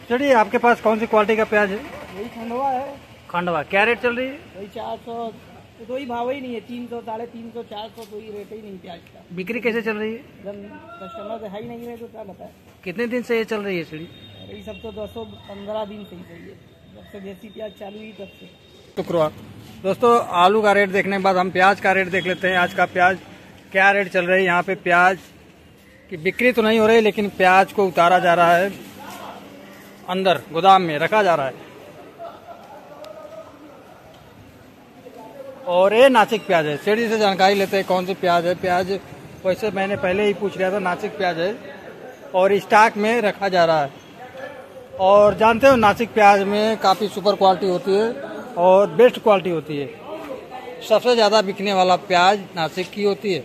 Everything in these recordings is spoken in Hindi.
चलिए, आपके पास कौन सी क्वालिटी का प्याज है? यही खंडवा है। खंडवा क्या रेट चल रही है? वही 400, तो ही भाव ही नहीं है। 300, 350, 400 तो ही रेट ही नहीं प्याज का। बिक्री कैसे चल रही है? जब कस्टमर है ही नहीं रहे तो क्या बताए। कितने दिन से ये चल रही है सीढ़ी? ये सब तो 10-15 दिन से ही सही है, जब से देसी प्याज चालू ही तब से। शुक्रवार दोस्तों, आलू का रेट देखने के बाद हम प्याज का रेट देख लेते हैं। आज का प्याज क्या रेट चल रही है? यहाँ पे प्याज की बिक्री तो नहीं हो रही, लेकिन प्याज को उतारा जा रहा है, अंदर गोदाम में रखा जा रहा है। और ये नासिक प्याज है। सीढ़ी से जानकारी लेते हैं कौन सी प्याज है। प्याज वैसे मैंने पहले ही पूछ लिया था, नासिक प्याज है और स्टॉक में रखा जा रहा है। और जानते हो, नासिक प्याज में काफ़ी सुपर क्वालिटी होती है और बेस्ट क्वालिटी होती है। सबसे ज़्यादा बिकने वाला प्याज नासिक की होती है।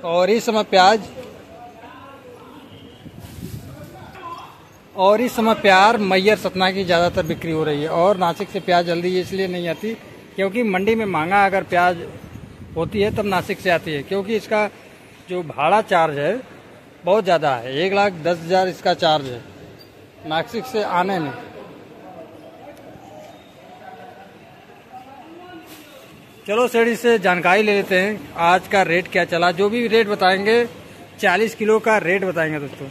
और इस समय प्याज मैयर सतना की ज़्यादातर बिक्री हो रही है। और नासिक से प्याज जल्दी इसलिए नहीं आती क्योंकि मंडी में महंगा अगर प्याज होती है तब नासिक से आती है, क्योंकि इसका जो भाड़ा चार्ज है बहुत ज़्यादा है। 1,10,000 इसका चार्ज है नासिक से आने में। चलो सीढ़ी से जानकारी ले लेते हैं आज का रेट क्या चला। जो भी रेट बताएंगे 40 किलो का रेट बताएंगे दोस्तों।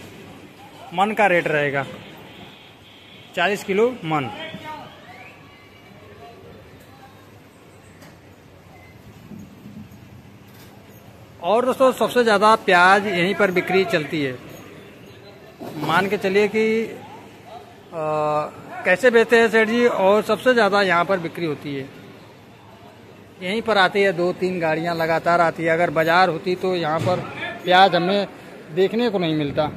मन का रेट रहेगा 40 किलो मन। और दोस्तों, सबसे ज़्यादा प्याज यहीं पर बिक्री चलती है। मान के चलिए कि कैसे बेचते हैं सेठ जी, और सबसे ज़्यादा यहाँ पर बिक्री होती है। यहीं पर आती है, 2-3 गाड़ियाँ लगातार आती है। अगर बाजार होती तो यहाँ पर प्याज हमें देखने को नहीं मिलता।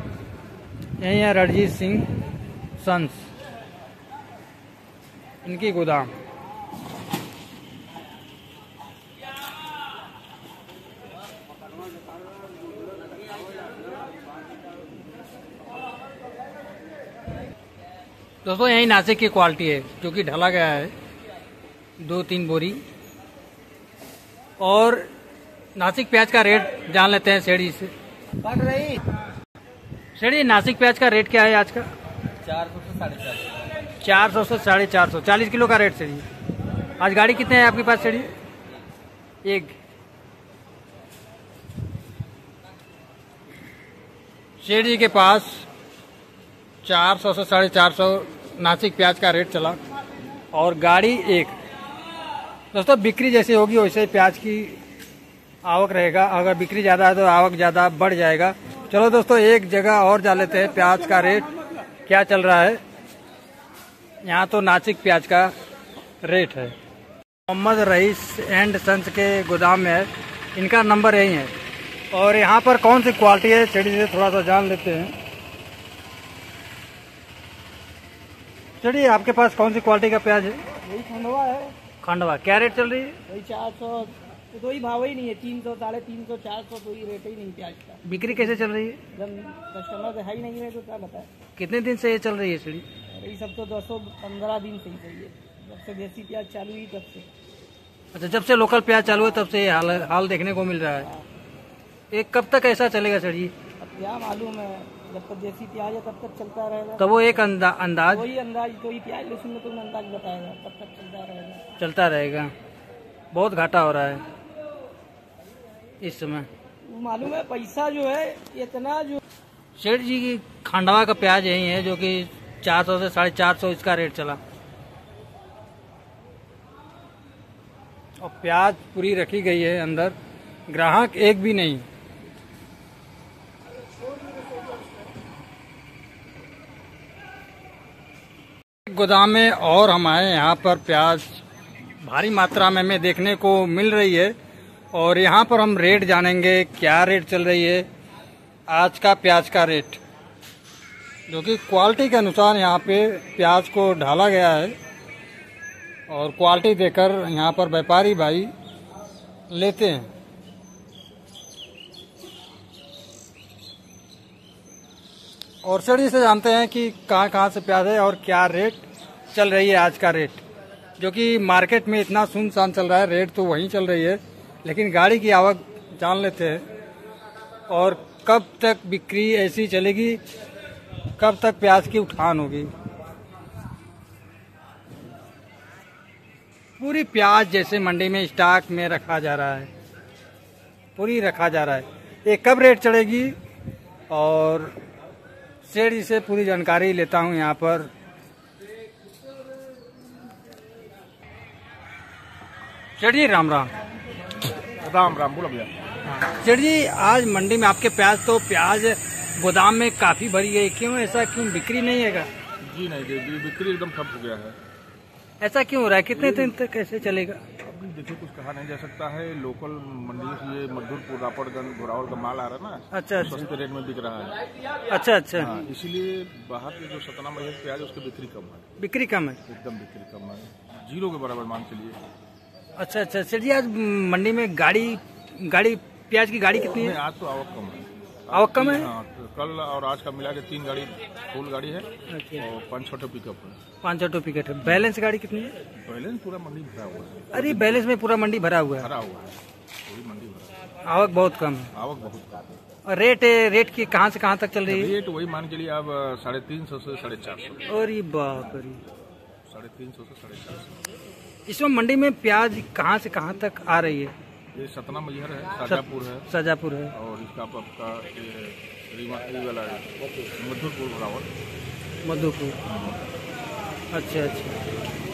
यही है रणजीत सिंह सन्स, इनकी गोदाम। दोस्तों, यही नासिक की क्वालिटी है जो कि ढला गया है 2-3 बोरी। और नासिक प्याज का रेट जान लेते हैं सेठी से। बढ़ रही सेठी, नासिक प्याज का रेट क्या है आज का? 400 से 450। 400 से 450, 40 किलो का रेट सेठी। आज गाड़ी कितने हैं आपके पास सेठी? एक। सेठ जी के पास 400 से 450 नासिक प्याज का रेट चला और गाड़ी एक। दोस्तों, बिक्री जैसी होगी वैसे ही प्याज की आवक रहेगा। अगर बिक्री ज़्यादा है तो आवक ज़्यादा बढ़ जाएगा। चलो दोस्तों, एक जगह और जा लेते हैं प्याज का रेट क्या चल रहा है। यहाँ तो नासिक प्याज का रेट है। मोहम्मद रईस एंड सन्स के गोदाम में है, इनका नंबर यही है। और यहाँ पर कौन सी क्वालिटी है सीढ़ी से थोड़ा सा जान लेते हैं। चलिए, आपके पास कौन सी क्वालिटी का प्याज है? यही खंडवा है। खंडवा क्या रेट चल रही है? वही 400, तो ही भाव ही नहीं है। 300, 350, 400 तो ही रेट ही नहीं प्याज का। बिक्री कैसे चल रही है? जब कस्टमर है ही नहीं रहे तो क्या बताए। कितने दिन से ये चल रही है सीढ़ी? ये सब तो 10-15 दिन से ही सही है, जब से देसी प्याज चालू ही तब से। अच्छा, जब से लोकल प्याज चालू है तब से ये हाल देखने को मिल रहा है। ये कब तक ऐसा चलेगा सीढ़ी? अब क्या मालूम है, जब तक देसी प्याज है तब तक चलता रहेगा। तो वो एक अंदाज वही अंदाज, तो ही प्याज लहसुन में तुम अंदाज बताएगा, तब तक चलता रहेगा। बहुत घाटा हो रहा है इस समय। मालूम है, पैसा जो है इतना जो। सेठ जी की खंडवा का प्याज यही है जो कि 400 से 450 इसका रेट चला। और प्याज पूरी रखी गई है अंदर, ग्राहक एक भी नहीं। गोदाम में और हमारे यहाँ पर प्याज भारी मात्रा में हमें देखने को मिल रही है। और यहाँ पर हम रेट जानेंगे क्या रेट चल रही है आज का प्याज का रेट, जो कि क्वालिटी के अनुसार यहाँ पे प्याज को ढाला गया है। और क्वालिटी देकर यहाँ पर व्यापारी भाई लेते हैं। और सीढ़ी से जानते हैं कि कहाँ से प्याज है और क्या रेट चल रही है आज का रेट, जो कि मार्केट में इतना सुनसान चल रहा है। रेट तो वहीं चल रही है, लेकिन गाड़ी की आवक जान लेते हैं और कब तक बिक्री ऐसी चलेगी कब तक प्याज की उठान होगी। पूरी प्याज जैसे मंडी में स्टॉक में रखा जा रहा है, पूरी रखा जा रहा है। ये कब रेट चढ़ेगी और सेठ जी से पूरी जानकारी लेता हूँ यहाँ पर। सेठ जी राम राम। राम राम, बोलो भैया। सेठ जी आज मंडी में आपके प्याज गोदाम में काफी भरी है, क्यों ऐसा, क्यों बिक्री नहीं है? जी नहीं, बिक्री एकदम ठप हो गया है। ऐसा क्यों हो रहा है? कितने दिन तक कैसे चलेगा? अभी देखिए, कुछ कहा नहीं जा सकता है। लोकल मंडियों से ये मधुरपुर, रापड़गंज, घोरावल का माल आ रहा है ना, अच्छा, सस्ते रेट में बिक रहा है। अच्छा। हाँ, इसीलिए बाहर के जो सतना महीने प्याज उसकी बिक्री कम है। बिक्री कम है? एकदम बिक्री कम है, जीरो के बराबर मान के लिए। अच्छा। सेठ जी आज मंडी में गाड़ी प्याज की गाड़ी कितनी है? आज तो आवक कम है। आवक कम है? हाँ, तो कल और आज का मिला के 3 गाड़ी फुल गाड़ी है और 5-6 पिकअप है। 5-6 पिकअप है। बैलेंस गाड़ी कितनी है? बैलेंस पूरा मंडी भरा हुआ है। अरे बैलेंस में पूरा मंडी भरा हुआ है? भरा हुआ है, पूरी मंडी भरा है। आवक बहुत कम है? आवक बहुत कम है। और रेट की कहाँ से कहाँ तक चल रही है? रेट वही मान के लिए अब 350 से 450। अरे बाप रे, 350 से 450। इसमें मंडी में प्याज कहाँ से कहाँ तक आ रही है? ये सतना मैहर है, शाजापुर है और इसका आपका ये वाला मधुरपुर, घोरावल, मधुपुर। अच्छा।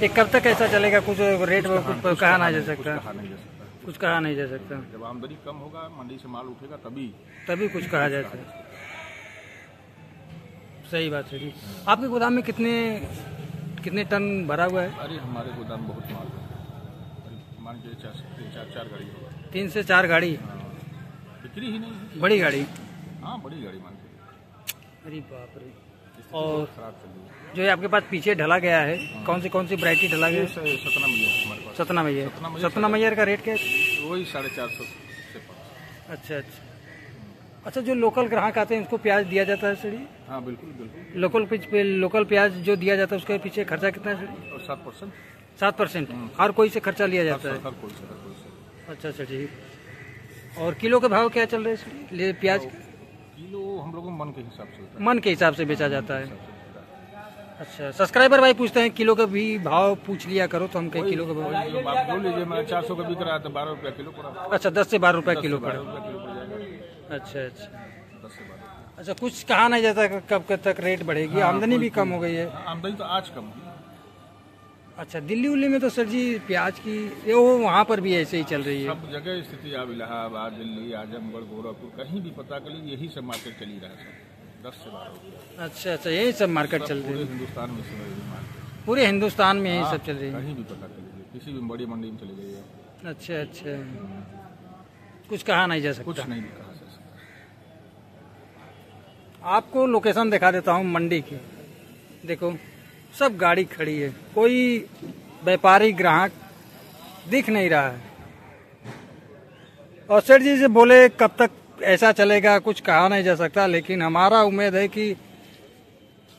ये कब तक ऐसा चलेगा? कुछ रेट में कुछ कहा नहीं जा सकता? कुछ कहा नहीं जा सकता। जब आमदनी कम होगा, मंडी से माल उठेगा, तभी कुछ कहा जा सकता। सही बात है जी। आपके गोदाम में कितने टन भरा हुआ है? अरे हमारे गोदाम बहुत माल है, मान के 4 गाड़ी होगा। 3 से 4 गाड़ी? बिक्री ही नहीं। बड़ी गाड़ी? हाँ, बड़ी गाड़ी मान के। अरे बाप रे। और खराब चल रही है। जो ये आपके पास पीछे ढला गया है, कौन सी वैरायटी ढला गया है? सतना मैहर हमारे पास। सतना मैहर का रेट क्या है? वही 450 से 500। अच्छा। जो लोकल ग्राहक आते हैं उसको प्याज दिया जाता है सड़ी? हाँ, बिल्कुल। लोकल प्याज जो दिया जाता है उसके पीछे खर्चा कितना है सड़ी? 7%। 7%? हर कोई से खर्चा लिया जाता है? हर कोई से। अच्छा जी। और किलो के भाव क्या चल रहे हैं प्याज? किलो हम लोगों को मन के हिसाब से मन के हिसाब से बेचा जाता है। अच्छा। सब्सक्राइबर भाई पूछते हैं किलो का भी भाव पूछ लिया करो, तो हम कहीं किलो का भाव आप बोल लीजिए। मैं 400 का बिक रहा है तो 12 रुपया किलो पड़ा। अच्छा, 10 से 12 रुपया किलो पड़ा। 12 रुपया किलो पड़ जाएगा। अच्छा। 10 से 12। अच्छा, कुछ कहा नहीं जाता कब तक रेट बढ़ेगी? आमदनी भी कम हो गई है? आमदनी तो आज कम है। अच्छा, दिल्ली उल्ली में तो सर जी प्याज की वो वहाँ पर भी ऐसे ही चल रही है? सब जगह स्थिति, अब इलाहाबाद, दिल्ली, आजमगढ़, गोरखपुर, कहीं भी पता कर लीजिए, यही सब मार्केट चली रहा है सब 10 से 12 रुपया। अच्छा, यही सब मार्केट चल रही है? पूरे हिंदुस्तान में मार्केट, पूरे हिंदुस्तान में यही सब चल रही है? कहीं भी पता कर लीजिए, किसी भी बड़ी मंडी में चली गई है। अच्छा। कुछ कहा नहीं जा सकता? कुछ नहीं कहा जा सकता। आपको लोकेशन दिखा देता हूँ मंडी की। देखो, सब गाड़ी खड़ी है, कोई व्यापारी ग्राहक दिख नहीं रहा है। और सेठ जी से बोले कब तक ऐसा चलेगा, कुछ कहा नहीं जा सकता, लेकिन हमारा उम्मीद है कि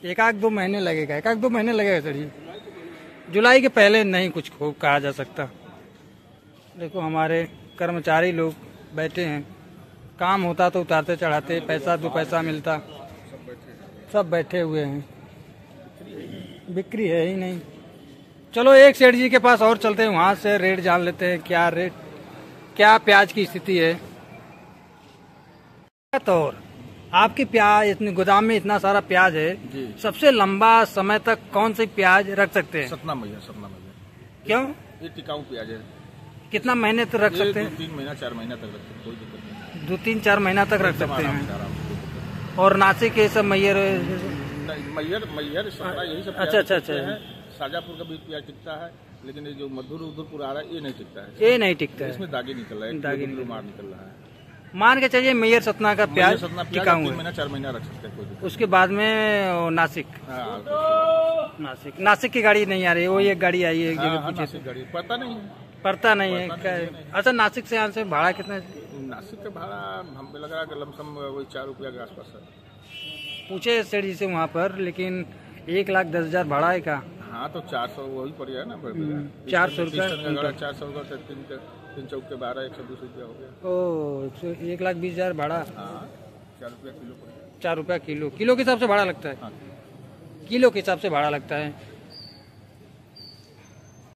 1-2 महीने लगेगा। 1-2 महीने लगेगा सेठ जी। जुलाई के पहले नहीं कुछ खूब कहा जा सकता। देखो, हमारे कर्मचारी लोग बैठे हैं, काम होता तो उतारते चढ़ाते, पैसा 2 पैसा मिलता, सब बैठे हुए हैं, बिक्री है ही नहीं। चलो एक सेठ जी के पास और चलते हैं, वहां से रेट जान लेते हैं क्या प्याज की स्थिति है। तो आपके प्याज इतने गोदाम में इतना सारा प्याज है जी। सबसे लंबा समय तक कौन सी प्याज रख सकते हैं? सतना मैहर। क्यों? ये टिकाऊ प्याज है। कितना महीने तक रख सकते हैं? 2-3 महीना 4 महीना तक रख सकते, कोई दिक्कत नहीं। 2-3-4 महीना तक रख सकते हैं। आराम। और नासिक के सब मैहर मैहर सतना, यही सब। अच्छा। शाजापुर का भी प्याज टिकता है, लेकिन ये जो उधरपुर आ रहा है, ये नहीं टिकता है। ये नहीं टिकता है, इसमें दागी निकल रहा है, दागी मार निकल रहा है। मान के चलिए मैहर सतना का प्याज टिकाऊ 3 महीना 4 महीना रख सकते हैं, कोई दिक्कत। उसके बाद में नासिक हाँ, नासिक की गाड़ी नहीं आ रही, वो एक गाड़ी आई है एक जगह पीछे से, गाड़ी पता नहीं है। अच्छा, नासिक से यहाँ से भाड़ा कितना है? नासिक का भाड़ा हम पे लग रहा है लमसम वही 4 रुपया के आसपास है। पूछे सेठ जी से वहाँ पर, लेकिन 1,10,000 भाड़ा है का? हाँ, तो 400 वही पड़ गया ना। 400 रुपया 400 का 3 चौक के 12, 120 रुपया हो गया। ओ, 1,20,000 भाड़ा। हाँ, 4 रुपया किलो पड़ गया। 4 रुपया किलो। किलो के हिसाब से भाड़ा लगता है? हाँ। किलो के हिसाब से भाड़ा लगता है।